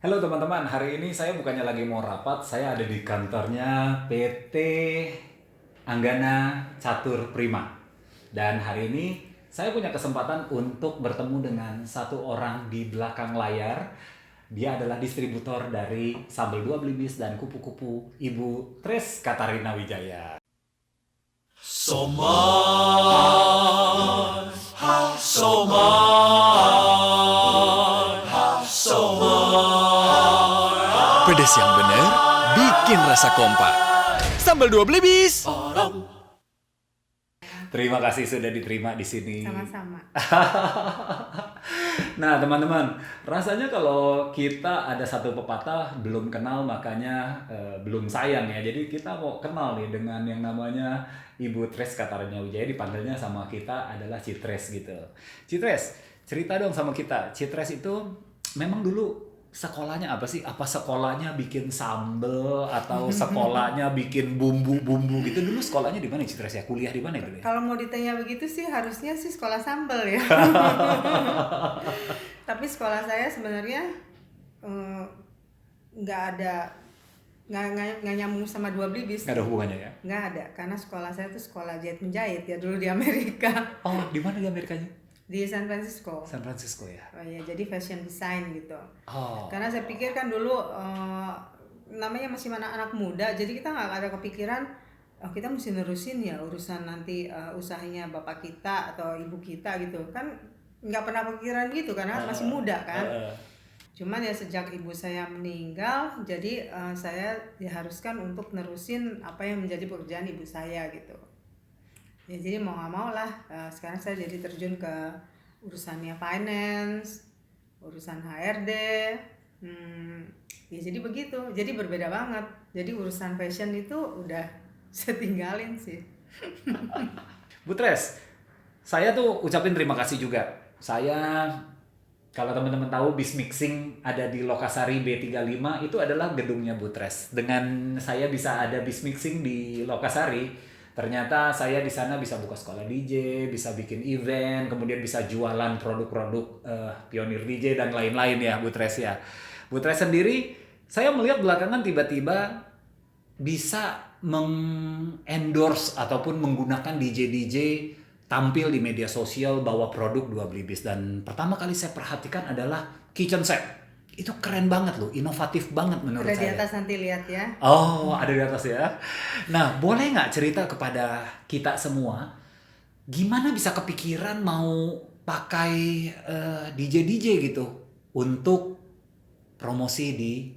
Halo teman-teman, hari ini saya bukannya lagi mau rapat, saya ada di kantornya PT Anggana Catur Prima. Dan hari ini saya punya kesempatan untuk bertemu dengan satu orang di belakang layar. Dia adalah distributor dari sambal dua belibis dan kupu-kupu, Ibu Tres Katarina Wijaya. Soman, Soman, Soman. Pedas yang bener bikin rasa kompak. Sambal dua belibis. Terima kasih sudah diterima di sini. Sama-sama. Nah, teman-teman, rasanya kalau kita ada satu pepatah belum kenal makanya belum sayang ya. Jadi kita mau kenal nih dengan yang namanya Ibu Tres Katarina Wijaya, dipanggilnya sama kita adalah Citres gitu. Citres, cerita dong sama kita. Citres itu memang dulu sekolahnya apa sih? Apa sekolahnya bikin sambel atau sekolahnya bikin bumbu-bumbu gitu? Dulu sekolahnya di mana Citres ya? Kuliah di mana dulu ya? Kalau mau ditanya begitu sih harusnya sih sekolah sambel ya. Tapi sekolah saya sebenarnya eh, nggak ada nggak nyambung sama dua belibis. Nggak ada hubungannya ya? Nggak ada, karena sekolah saya tuh sekolah jahit menjahit ya dulu di Amerika, Oh, di mana di Amerikanya? di San Francisco. San Francisco ya. Oh ya, jadi fashion design gitu. Oh. Karena saya pikir kan dulu namanya masih anak muda, jadi kita nggak ada kepikiran oh kita mesti nerusin ya urusan nanti usahanya bapak kita atau ibu kita gitu kan, nggak pernah kepikiran gitu karena masih muda kan. Cuman ya sejak ibu saya meninggal, jadi saya diharuskan untuk nerusin apa yang menjadi pekerjaan ibu saya gitu. Ya jadi mau nggak mau lah, sekarang saya jadi terjun ke urusannya finance, urusan HRD. Ya jadi begitu, jadi berbeda banget. Jadi urusan fashion itu udah saya tinggalin sih. Bu Tres, saya tuh ucapin terima kasih juga. Saya, kalau teman-teman tahu, Bis Mixing ada di Lokasari B35, itu adalah gedungnya Bu Tres. Dengan saya bisa ada Bis Mixing di Lokasari, ternyata saya di sana bisa buka sekolah DJ, bisa bikin event, kemudian bisa jualan produk-produk pionir DJ dan lain-lain ya Bu Tres ya. Bu Tres sendiri, saya melihat belakangan tiba-tiba bisa mengendorse ataupun menggunakan DJ-DJ tampil di media sosial bawa produk dua belibis. Dan pertama kali saya perhatikan adalah kitchen set. Itu keren banget loh, inovatif banget menurut Ada di saya. atas nanti lihat ya. Oh, ada di atas ya. Nah, boleh nggak cerita kepada kita semua, gimana bisa kepikiran mau pakai DJ-DJ gitu untuk promosi di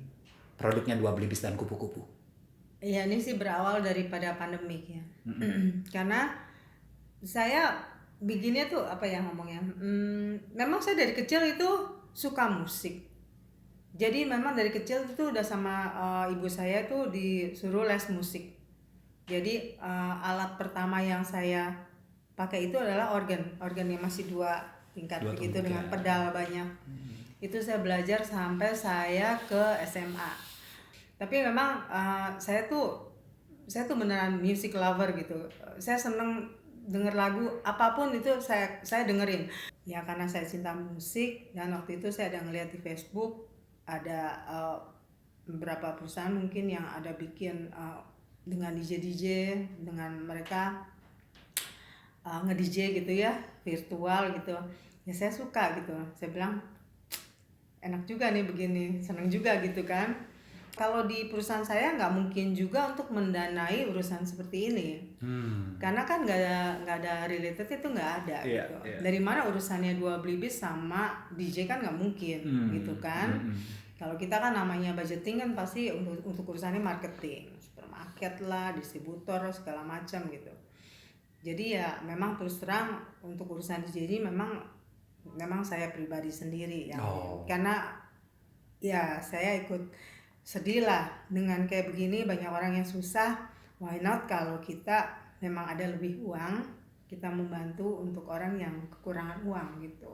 produknya dua belibis dan kupu-kupu? Ya ini sih berawal daripada pandemik ya. Karena saya bikinnya tuh apa ya ngomongnya, memang saya dari kecil itu suka musik. Jadi memang dari kecil itu udah sama ibu saya tuh disuruh les musik. Jadi alat pertama yang saya pakai itu adalah organ yang masih dua tingkat Dua begitu tingkat. dengan pedal banyak. Itu saya belajar sampai saya ke SMA. Tapi memang saya tuh beneran music lover gitu. Saya seneng denger lagu apapun itu saya dengerin. Ya karena saya cinta musik, dan waktu itu saya ada ngeliat di Facebook ada beberapa perusahaan mungkin yang ada bikin dengan DJ dengan mereka nge-DJ gitu ya, virtual gitu. Ya saya suka gitu. Saya bilang enak juga nih begini, seneng juga gitu kan. Kalau di perusahaan saya nggak mungkin juga untuk mendanai urusan seperti ini, karena kan nggak ada related itu nggak ada gitu. Dari mana urusannya dua belibis sama DJ kan nggak mungkin gitu kan. Kalau kita kan namanya budgeting kan pasti untuk urusannya marketing, supermarket lah, distributor segala macam gitu. Jadi ya memang terus terang untuk urusan DJ ini memang saya pribadi sendiri ya, karena ya saya ikut sedih lah dengan kayak begini, banyak orang yang susah. Why not kalau kita memang ada lebih uang, kita membantu untuk orang yang kekurangan uang gitu.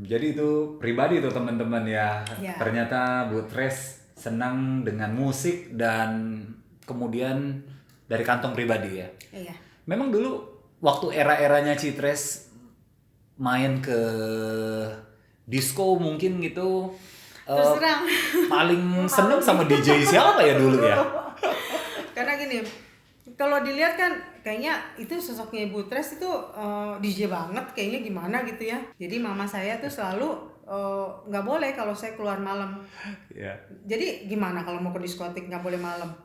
Jadi itu pribadi tuh teman-teman ya. Ya. Ternyata Bu Tres senang dengan musik dan kemudian dari kantong pribadi ya. Iya. Memang dulu waktu era-eranya Citres main ke disco mungkin gitu, Terus terang. paling seneng sama DJ siapa ya dulu ya? Karena gini, kalau dilihat kan kayaknya itu sosoknya Ibu Tres itu DJ banget kayaknya gimana gitu ya. Jadi mama saya tuh selalu nggak boleh kalau saya keluar malam. Iya. Jadi gimana kalau mau ke diskotik nggak boleh malam?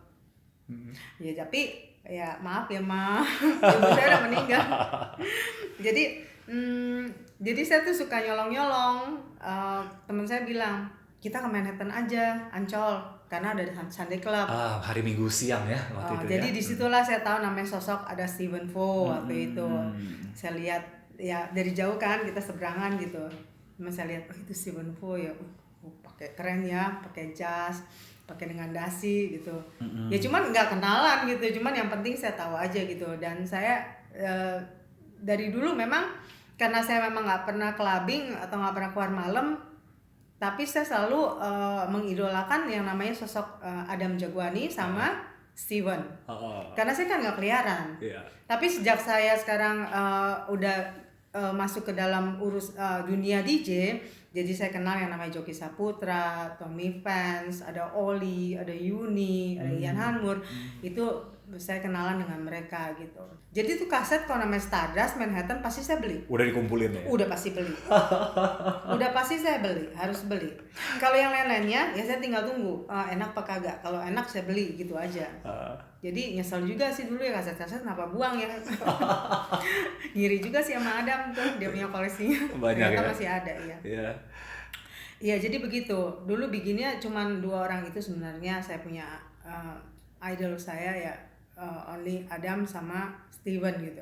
Ya tapi ya maaf ya ma, ibu saya udah meninggal. Jadi saya tuh suka nyolong-nyolong. Teman saya bilang kita ke Manhattan aja, Ancol, karena ada Sunday Club. Hari Minggu siang ya waktu itu Jadi ya. disitulah saya tahu namanya sosok ada Steven Vo waktu itu. Saya lihat ya dari jauh kan kita seberangan gitu. Cuma saya lihat itu Steven Vo ya, pakai keren ya, pakai jas, pakai dengan dasi gitu. Ya cuman nggak kenalan gitu, cuman yang penting saya tahu aja gitu. Dan saya dari dulu memang karena saya memang nggak pernah clubbing atau nggak pernah keluar malam. Tapi saya selalu mengidolakan yang namanya sosok Adam Jaguani sama Steven. Karena saya kan nggak keliaran. Iya. Tapi sejak saya sekarang udah masuk ke dalam dunia DJ, jadi saya kenal yang namanya Joki Saputra, Tommy Vance, ada Oli, ada Yuni, ada Ian Hanmur. Itu saya kenalan dengan mereka gitu. Jadi tuh kaset kalau namanya Stardust Manhattan pasti saya beli. Udah dikumpulin ya? Udah pasti beli. Udah pasti saya beli, harus beli. Kalau yang lain-lainnya ya saya tinggal tunggu enak apa kagak. Kalau enak saya beli gitu aja. Jadi nyesel juga sih dulu ya kaset-kaset kenapa buang ya. Ngiri juga sih sama Adam tuh, dia punya koleksinya. Banyak ternyata ya? masih ada ya. Iya. Iya jadi begitu. Dulu bikinnya cuman 2 orang itu sebenarnya saya punya idol saya ya. Only Adam sama Steven gitu.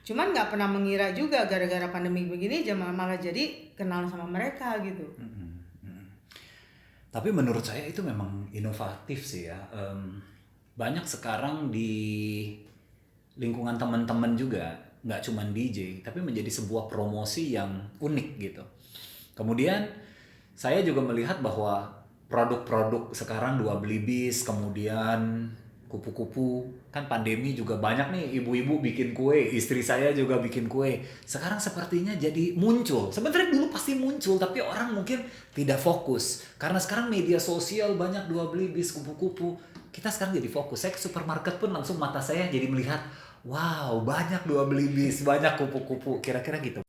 Cuman nggak pernah mengira juga gara-gara pandemi begini malah jadi kenal sama mereka gitu. Tapi menurut saya itu memang inovatif sih ya. Banyak sekarang di lingkungan teman-teman juga nggak cuma DJ, tapi menjadi sebuah promosi yang unik gitu. Kemudian saya juga melihat bahwa produk-produk sekarang Dua Beli Bis, kemudian kupu-kupu, kan pandemi juga banyak nih ibu-ibu bikin kue, istri saya juga bikin kue. Sekarang sepertinya jadi muncul. Sebenarnya dulu pasti muncul, tapi orang mungkin tidak fokus. Karena sekarang media sosial banyak Dua Beli Bis, kupu-kupu. Kita sekarang jadi fokus. Saya ke supermarket pun langsung mata saya jadi melihat, wow banyak Dua Beli Bis, banyak kupu-kupu. Kira-kira gitu.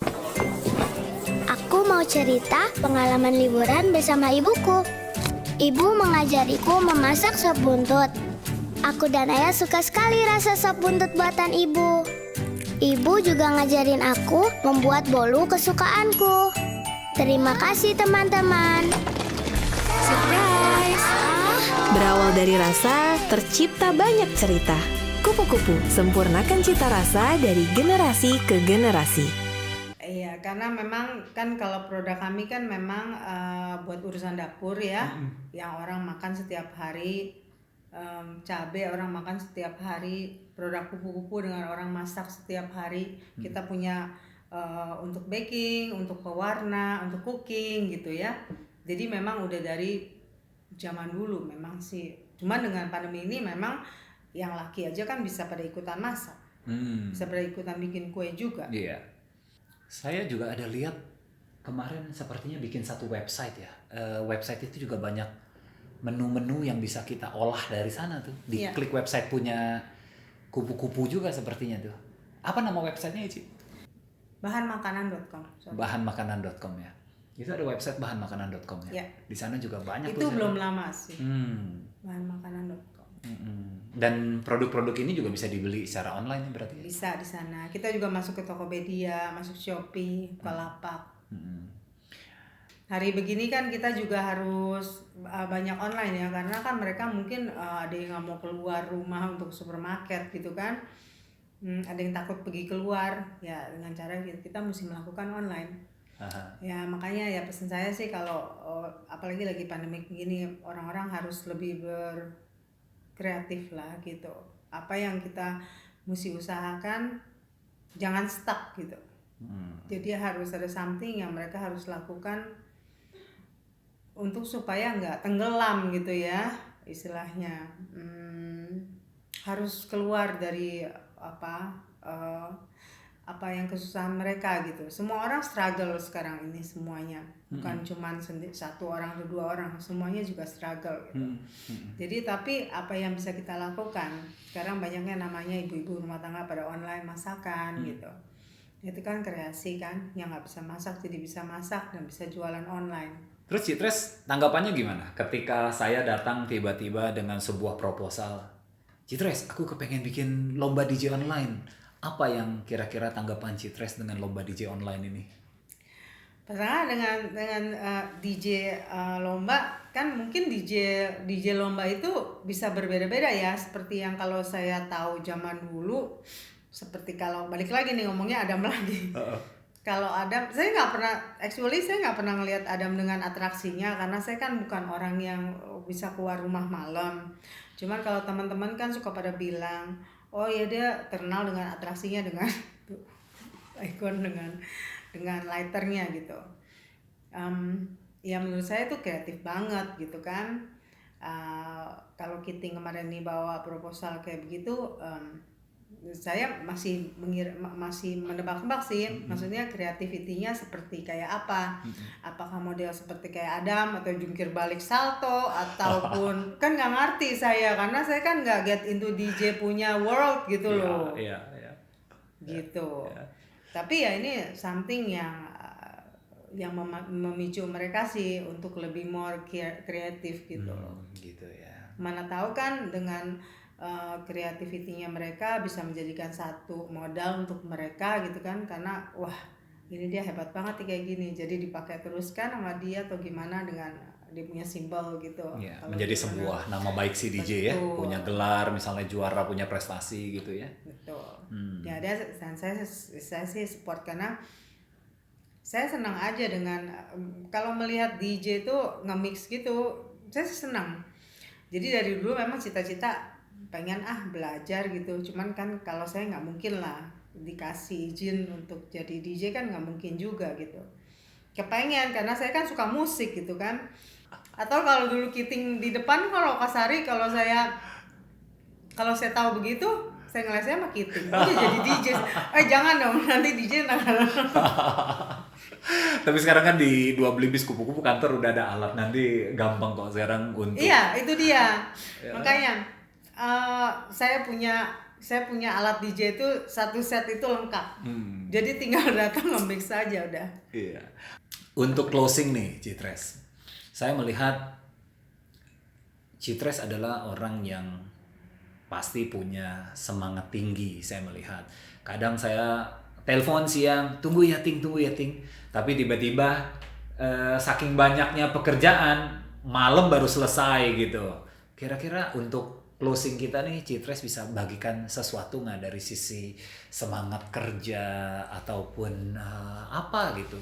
Aku mau cerita pengalaman liburan bersama ibuku. Ibu mengajariku memasak sop buntut. Aku dan ayah suka sekali rasa sop buntut buatan ibu. Ibu juga ngajarin aku membuat bolu kesukaanku. Terima kasih teman-teman. Surprise! Berawal dari rasa, tercipta banyak cerita. Kupu-kupu, sempurnakan cita rasa dari generasi ke generasi. Iya, karena memang kan kalau produk kami kan memang buat urusan dapur ya, yang orang makan setiap hari, cabai orang makan setiap hari, produk kupu-kupu dengan orang masak setiap hari. Kita punya untuk baking, untuk pewarna, untuk cooking gitu ya. Jadi memang udah dari zaman dulu memang sih. Cuman dengan pandemi ini memang yang laki aja kan bisa pada ikutan masak, bisa pada ikutan bikin kue juga. Iya. Saya juga ada lihat kemarin sepertinya bikin satu website ya. Website itu juga banyak menu-menu yang bisa kita olah dari sana tuh. Diklik website punya kupu-kupu juga sepertinya tuh. Apa nama websitenya Ici? Bahanmakanan.com. Bahanmakanan.com ya. Itu ada website bahanmakanan.com ya. Ya. Di sana juga banyak Itu tuh. belum lama sih. Bahanmakanan.com. Bahanmakanan.com. Dan produk-produk ini juga bisa dibeli secara online ya berarti? Bisa di sana. Kita juga masuk ke Tokopedia, masuk Shopee, Bukalapak. Hari begini kan kita juga harus banyak online ya, karena kan mereka mungkin ada yang nggak mau keluar rumah untuk supermarket gitu kan. Ada yang takut pergi keluar, ya dengan cara kita mesti melakukan online. Ya makanya ya pesan saya sih kalau apalagi lagi pandemi begini, orang-orang harus lebih berkreatif lah gitu. Apa yang kita mesti usahakan jangan stuck gitu. Jadi harus ada something yang mereka harus lakukan untuk supaya nggak tenggelam gitu ya istilahnya. Harus keluar dari apa yang kesusahan mereka gitu. Semua orang struggle sekarang ini semuanya, bukan cuman satu orang atau dua orang, semuanya juga struggle gitu. Jadi tapi apa yang bisa kita lakukan? Sekarang banyaknya namanya ibu-ibu rumah tangga pada online masakan gitu. Itu kan kreasi kan, yang nggak bisa masak jadi bisa masak dan bisa jualan online. Terus Citres tanggapannya gimana ketika saya datang tiba-tiba dengan sebuah proposal? Citres, aku kepengen bikin lomba DJ online. Apa yang kira-kira tanggapan Citres dengan lomba DJ online ini? Pertama dengan DJ lomba kan mungkin DJ lomba itu bisa berbeda-beda ya, seperti yang kalau saya tahu zaman dulu, seperti kalau balik lagi nih ngomongnya Adam lagi. Kalau Adam, saya nggak pernah ngelihat Adam dengan atraksinya karena saya kan bukan orang yang bisa keluar rumah malam. Cuman kalau teman-teman kan suka pada bilang, oh ya dia terkenal dengan atraksinya, dengan ikon dengan lighternya gitu. Ya menurut saya itu kreatif banget gitu kan. Kalau Kiting kemarin nih bawa proposal kayak begitu, saya masih menebak-nebak sih. Maksudnya kreativitinya seperti kayak apa? Apakah model seperti kayak Adam atau jungkir balik salto ataupun kan nggak ngerti saya karena saya kan nggak get into DJ punya world gitu loh. Iya. Gitu. Tapi ya ini something yang memicu mereka sih untuk lebih more kreatif gitu loh. Gitu ya. Mana tahu kan dengan kreativitinya mereka bisa menjadikan satu modal untuk mereka gitu kan, karena wah ini dia hebat banget nih kayak gini, jadi dipakai terus kan sama dia atau gimana dengan dia punya simbol gitu. Ya, menjadi sebuah nama baik si DJ. Betul. Ya, punya gelar misalnya juara, punya prestasi gitu ya. Betul. Ya dan saya sih support karena saya senang aja dengan kalau melihat DJ itu nge-mix gitu, saya senang. Jadi dari dulu memang cita-cita pengen belajar gitu, cuman kan kalau saya nggak mungkin lah dikasih izin untuk jadi DJ kan nggak mungkin juga gitu. Kepengen karena saya kan suka musik gitu kan. Atau kalau dulu Kiting di depan kalau Kasari kalau saya tahu begitu saya ngelesnya sama Kiting, udah jadi DJ. Jangan dong nanti DJ Tapi sekarang kan di Dua Belibis kupu-kupu kantor udah ada alat, nanti gampang kok sekarang untuk. Iya itu dia. Makanya saya punya alat DJ itu satu set itu lengkap. Jadi tinggal datang nge-mix saja udah. Iya. Untuk closing nih Citres, saya melihat Citres adalah orang yang pasti punya semangat tinggi. Saya melihat kadang saya telepon siang, tunggu ya Ting, tapi tiba-tiba saking banyaknya pekerjaan malam baru selesai gitu. Kira-kira untuk closing kita nih, Citres bisa bagikan sesuatu nggak dari sisi semangat kerja ataupun apa gitu?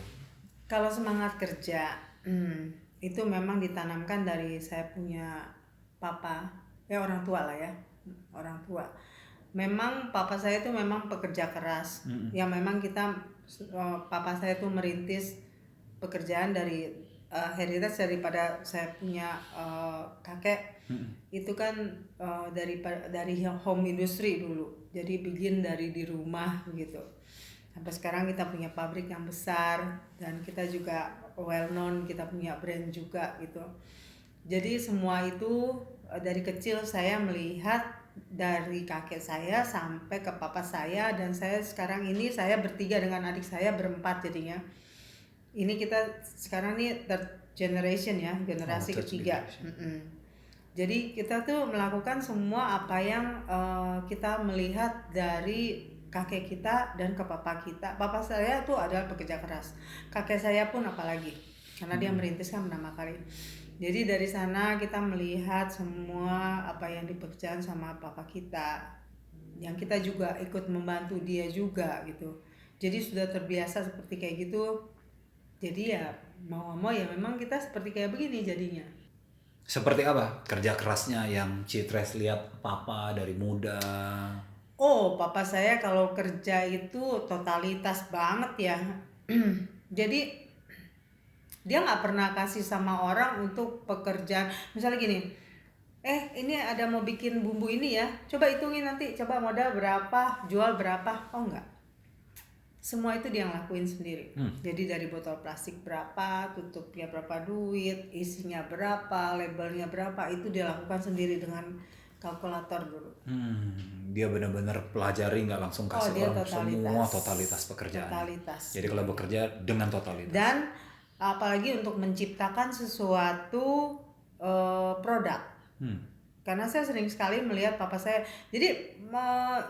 Kalau semangat kerja, itu memang ditanamkan dari saya punya papa, ya orang tua lah ya, orang tua. Memang papa saya itu memang pekerja keras, ya memang papa saya itu merintis pekerjaan dari heritage daripada saya punya kakek. Itu kan dari home industry dulu, jadi bikin dari di rumah gitu. Sampai sekarang kita punya pabrik yang besar dan kita juga well known, kita punya brand juga gitu. Jadi semua itu dari kecil saya melihat dari kakek saya sampai ke papa saya, dan saya sekarang ini saya bertiga dengan adik saya berempat jadinya. Ini kita sekarang nih third generation ya, generasi ketiga. Jadi kita tuh melakukan semua apa yang kita melihat dari kakek kita dan ke papa kita. Papa saya tuh adalah pekerja keras. Kakek saya pun apalagi, karena dia merintis kan pertama kali. Jadi dari sana kita melihat semua apa yang dipekerjakan sama papa kita. Yang kita juga ikut membantu dia juga gitu. Jadi sudah terbiasa seperti kayak gitu. Jadi ya mau ya memang kita seperti kayak begini jadinya. Seperti apa kerja kerasnya yang Citres lihat papa dari muda? Oh, papa saya kalau kerja itu totalitas banget ya. Jadi dia nggak pernah kasih sama orang untuk pekerjaan. Misalnya gini, ini ada mau bikin bumbu ini ya, coba hitungin nanti, coba modal berapa, jual berapa. Oh enggak. semua itu dia ngelakuin sendiri. Jadi dari botol plastik berapa, tutupnya berapa duit, isinya berapa, labelnya berapa, itu dia lakukan sendiri dengan kalkulator dulu. Dia benar-benar pelajari, nggak langsung kasih dia orang semua totalitas pekerjaan. Totalitas. Jadi kalau bekerja dengan totalitas. Dan apalagi untuk menciptakan sesuatu produk. Karena saya sering sekali melihat papa saya. Jadi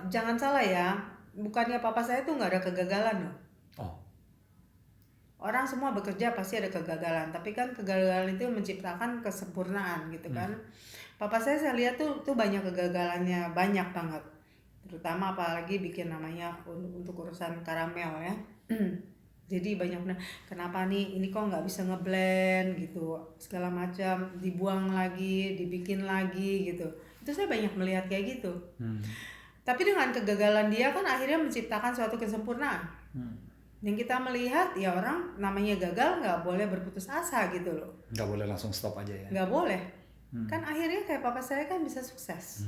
jangan salah ya, bukannya papa saya tuh nggak ada kegagalan loh. Orang semua bekerja pasti ada kegagalan, tapi kan kegagalan itu menciptakan kesempurnaan gitu kan. Papa saya lihat tuh banyak kegagalannya, banyak banget. Terutama apalagi bikin namanya untuk urusan karamel ya. Jadi banyak kenapa nih ini kok nggak bisa ngeblend gitu, segala macam, dibuang lagi, dibikin lagi gitu. Itu saya banyak melihat kayak gitu. Tapi dengan kegagalan dia kan akhirnya menciptakan suatu kesempurnaan. Yang kita melihat ya orang namanya gagal nggak boleh berputus asa gitu loh. Nggak boleh langsung stop aja ya. Nggak boleh. Kan akhirnya kayak papa saya kan bisa sukses.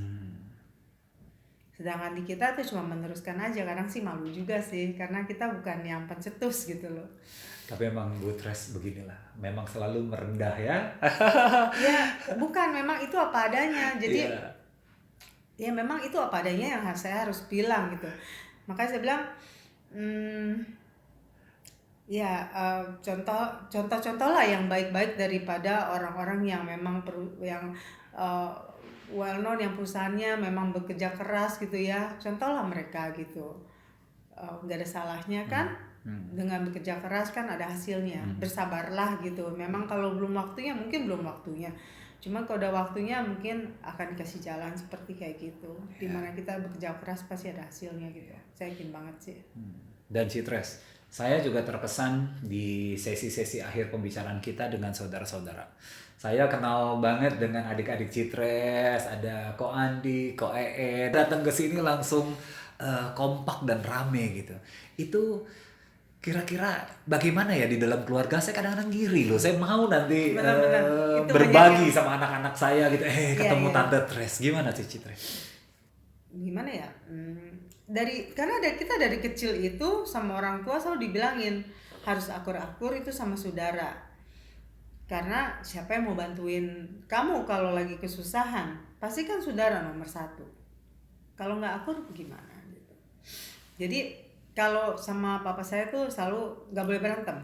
Sedangkan di kita tuh cuma meneruskan aja. Kadang sih malu juga sih, karena kita bukan yang pencetus gitu loh. Tapi emang Bu Tres beginilah, memang selalu merendah ya. Ya bukan, memang itu apa adanya. Jadi ya memang itu apa adanya yang saya harus bilang gitu. Makanya saya bilang contoh lah yang baik-baik daripada orang-orang yang memang well known, yang perusahaannya memang bekerja keras gitu ya. Contohlah mereka gitu. Nggak ada salahnya kan dengan bekerja keras kan ada hasilnya. Bersabarlah gitu. Memang kalau belum waktunya mungkin belum waktunya. Cuma kalau udah waktunya mungkin akan dikasih jalan seperti kayak gitu. Dimana kita bekerja keras pasti ada hasilnya gitu. Saya yakin banget sih. Dan Citres, saya juga terkesan di sesi-sesi akhir pembicaraan kita dengan saudara-saudara. Saya kenal banget dengan adik-adik Citres, ada Ko Andi, Ko datang ke sini langsung kompak dan rame gitu. Itu kira-kira bagaimana ya di dalam keluarga? Saya kadang-kadang ngiri loh. Saya mau nanti berbagi sama anak-anak saya gitu. Ketemu Tante Tres. Gimana sih Citres? Gimana ya? Karena kita dari kecil itu sama orang tua selalu dibilangin harus akur-akur itu sama saudara. Karena siapa yang mau bantuin kamu kalau lagi kesusahan? Pasti kan saudara nomor satu. Kalau nggak akur gimana gitu. Jadi kalau sama papa saya tuh selalu nggak boleh berantem.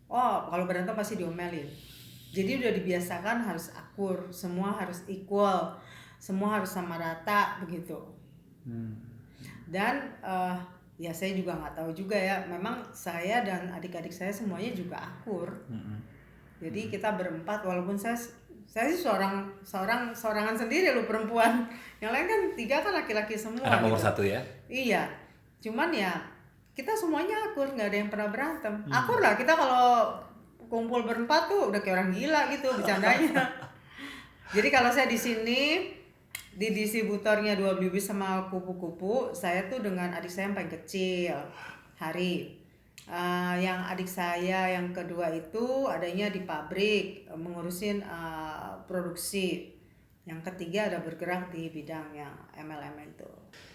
Kalau berantem pasti diomelin. Jadi udah dibiasakan harus akur, semua harus equal, semua harus sama rata begitu. Dan ya saya juga nggak tahu juga ya. Memang saya dan adik-adik saya semuanya juga akur. Jadi kita berempat, walaupun saya sih seorangan sendiri loh perempuan. Yang lain kan 3 kan laki-laki semua. Anak nomor gitu. 1 ya? Iya. Cuman ya kita semuanya akur, nggak ada yang pernah berantem. Akur lah, kita kalau kumpul berempat tuh udah kayak orang gila gitu bercandanya. Jadi kalau saya di sini di distributornya 2 Bibis sama kupu-kupu, saya tuh dengan adik saya yang paling kecil, Hari. Yang adik saya yang kedua itu adanya di pabrik mengurusin produksi. Yang ketiga ada bergerak di bidang yang MLM itu.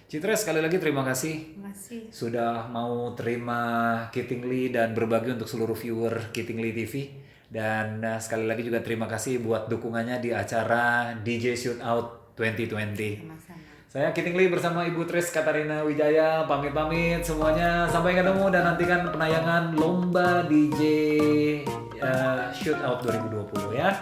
Citres, sekali lagi terima kasih. Terima kasih. Sudah mau terima Kittingly dan berbagi untuk seluruh viewer Kittingly TV. Dan sekali lagi juga terima kasih buat dukungannya di acara DJ Shootout 2020. Sama-sama. Saya Kittingly bersama Ibu Tres Katarina Wijaya, pamit-pamit semuanya. Sampai ketemu dan nantikan penayangan Lomba DJ Shootout 2020 ya.